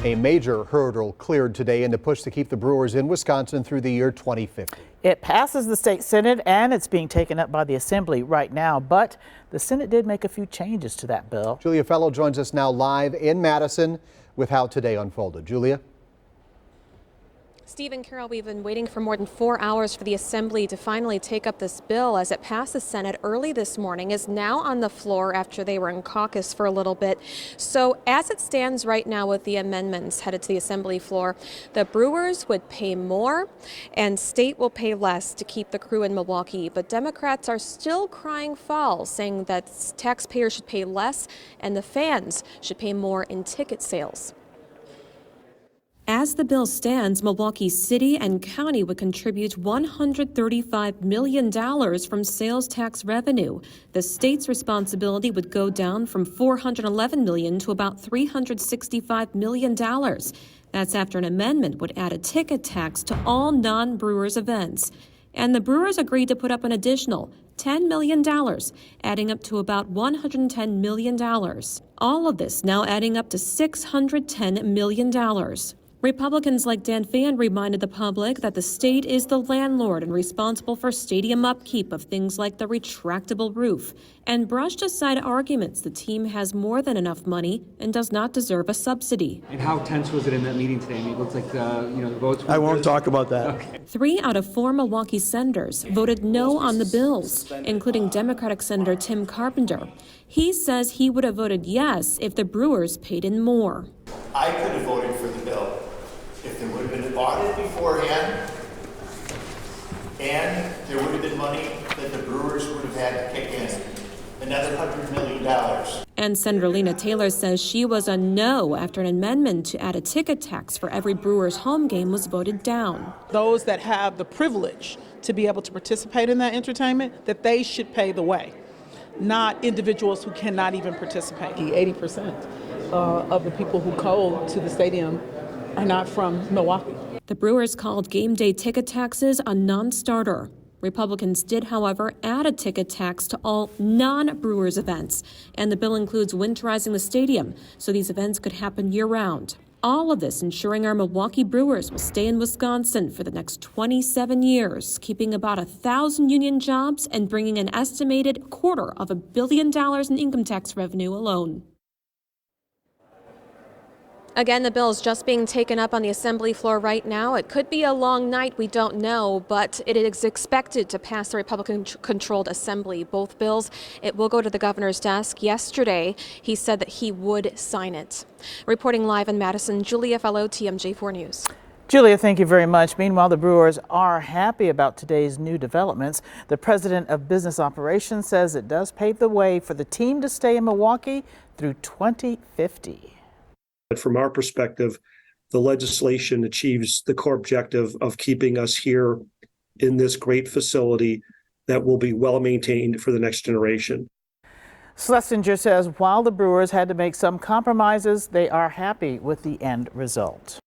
A major hurdle cleared today in the push to keep the Brewers in Wisconsin through the year 2050. It passes the state Senate and it's being taken up by the Assembly right now, but the Senate did make a few changes to that bill. Julia Fellow joins us now live in Madison with how today unfolded. Julia? Steve and Carol, we've been waiting for more than 4 hours for the Assembly to finally take up this bill as it passed the Senate early this morning, is now on the floor after they were in caucus for a little bit. So as it stands right now with the amendments headed to the Assembly floor, the Brewers would pay more and state will pay less to keep the crew in Milwaukee. But Democrats are still crying foul, saying that taxpayers should pay less and the fans should pay more in ticket sales. As the bill stands, Milwaukee City and County would contribute $135 million from sales tax revenue. The state's responsibility would go down from $411 million to about $365 million. That's after an amendment would add a ticket tax to all non-Brewers events. And the Brewers agreed to put up an additional $10 million, adding up to about $110 million. All of this now adding up to $610 million. Republicans like Dan Phan reminded the public that the state is the landlord and responsible for stadium upkeep of things like the retractable roof, and brushed aside arguments the team has more than enough money and does not deserve a subsidy. And how tense was it in that meeting today? I mean, it looks like the votes were... I won't talk about that. Okay. 3 out of 4 Milwaukee senators voted no on the bills, including Democratic Senator Tim Carpenter. He says he would have voted yes if the Brewers paid in more. I could have voted for the bill if there would have been an audit beforehand and there would have been money that the Brewers would have had to kick in, another $100 million. And Senator Lena Taylor says she was a no after an amendment to add a ticket tax for every Brewers home game was voted down. Those that have the privilege to be able to participate in that entertainment, that they should pay the way, not individuals who cannot even participate. 80% of the people who go to the stadium are not from Milwaukee. The Brewers called game day ticket taxes a non-starter. Republicans did, however, add a ticket tax to all non-Brewers events, and the bill includes winterizing the stadium so these events could happen year-round. All of this ensuring our Milwaukee Brewers will stay in Wisconsin for the next 27 years, keeping about 1,000 union jobs and bringing an estimated $250 million in income tax revenue alone. Again, the bill is just being taken up on the Assembly floor right now. It could be a long night, we don't know, but it is expected to pass the Republican-controlled Assembly. Both bills, it will go to the governor's desk. Yesterday, he said that he would sign it. Reporting live in Madison, Julia Fellow, TMJ4 News. Julia, thank you very much. Meanwhile, the Brewers are happy about today's new developments. The president of business operations says it does pave the way for the team to stay in Milwaukee through 2050. But from our perspective, the legislation achieves the core objective of keeping us here in this great facility that will be well maintained for the next generation. Schlesinger says while the Brewers had to make some compromises, they are happy with the end result.